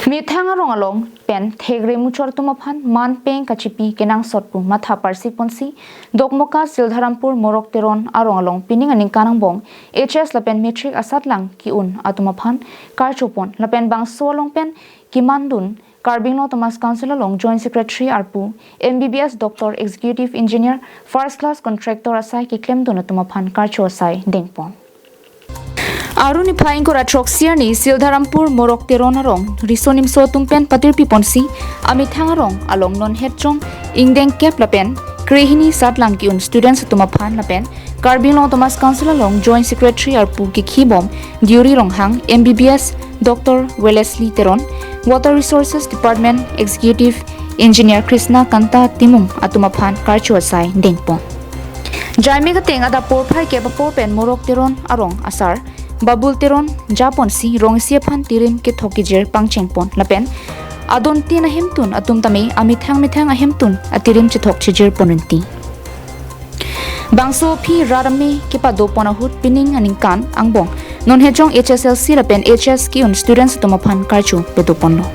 Mi thang arong along pen thegre muchor tumaphan man peng kachipi kenang sotpu matha parsi ponsi Dokmoka Sildharampur Morok Teron arong along pining aning kanang bong HS lapen metric asat lang ki un atumaphan karchopon lapen bang so along pen kimandun Carbino Thomas Council along Joint Secretary Arpu MBBS Doctor Executive Engineer First Class Contractor asai ki claim dun atumaphan karcho asai dengpon Aruni phaing ko ratroxier ni Sildharampur Morok Teron arong risonim so tumpen patirpi ponsi ami thangarong along non hetchong ingdeng kep lapen krehini satlang ki un students tumaphan lapen Carbino Thomas Council along Joint Secretary Arpu ki khibom diuri ronghang MBBS Dr. Wellesley Teron Water Resources Department Executive Engineer Krishna Kanta Timum atumaphan karchu asai dengpon Jaime ka teng ada por phai ke por pen Morok Teron arong asar Babul Teron Japon si rong siaphan tirim ke thokijir pangchengpon lapen adon tin ahemtun atum tami amithang ahemtun atirim chithok chijir ponunti bangso phi rarame ke pado ponahut pining aningkan angbong non hejong HSLC lapen HS ki un students tumaphan karchu pedoponno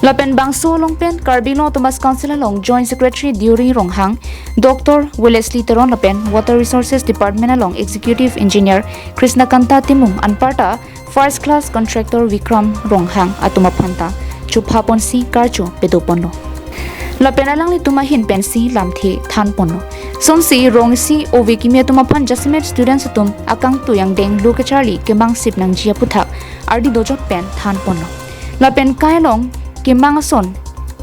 lapen bangso longpen Carbino Thomas Council along Joint Secretary Diuri Ronghang Dr. Wellesley Teron lapen Water Resources Department along Executive Engineer Krishna Kanta Timum anparta First Class Contractor Vikram Ronghang atumaphanta chuphapon si karcho pedoponno lapen alang ni tumahin pensi lamthi thanponno sonsi rongsi ovekime tumaphan jasmet students tum akang tuyang deng lokachari kemang sip nang jia puthak ardi dojot pen thanponno lapen kailong Kimangason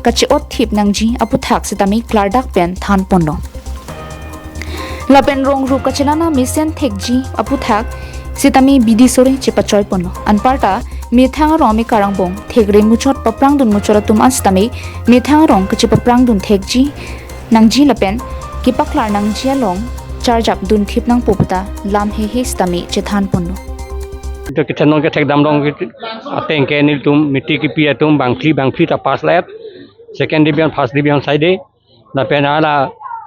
kachiot thip nangji aputhak sitami klardak pen than ponno lapen rong ru kachelana misen thekji aputhak sitami bidisore chepachoy ponno anparta mithang romi karangbong thegre muchot paprang dun muchoratum anstami mithang rong kachi paprang dun thekji nangji lapen kipaklar nangji along charjap dun thip nang poputa lam he stami chethan ponno तो कितनों के ठेक दाम लोग आते हैं के नील तुम मिट्टी की पिया तुम बांगफली ता पास लैब सेकेंड डिवीजन फर्स्ट डिवीजन साइडे ना पेनाला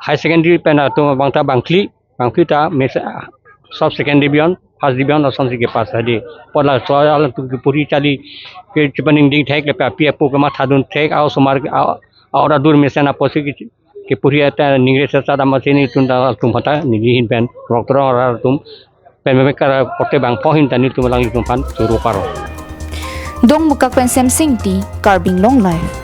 हाई सेकेंडरी पेना तुम बांगफली ता में सब सेकेंड डिवीजन फर्स्ट डिवीजन और संसी के पास साइडे पला सोयाल तुम की पूरी चाली के चिपनिंग डी ठेक ले पिया पो के माथा दुन ठेक आओ सुमार और दूर में से ना पोसी के पूरी आता निगरे से सादा मशीनी तुम हता निगिन पेन डॉक्टर और तुम Pembe kara kote bang pohin tani tumalang itumpan suru paro. Dong mukak pensem sing ti carbing long life.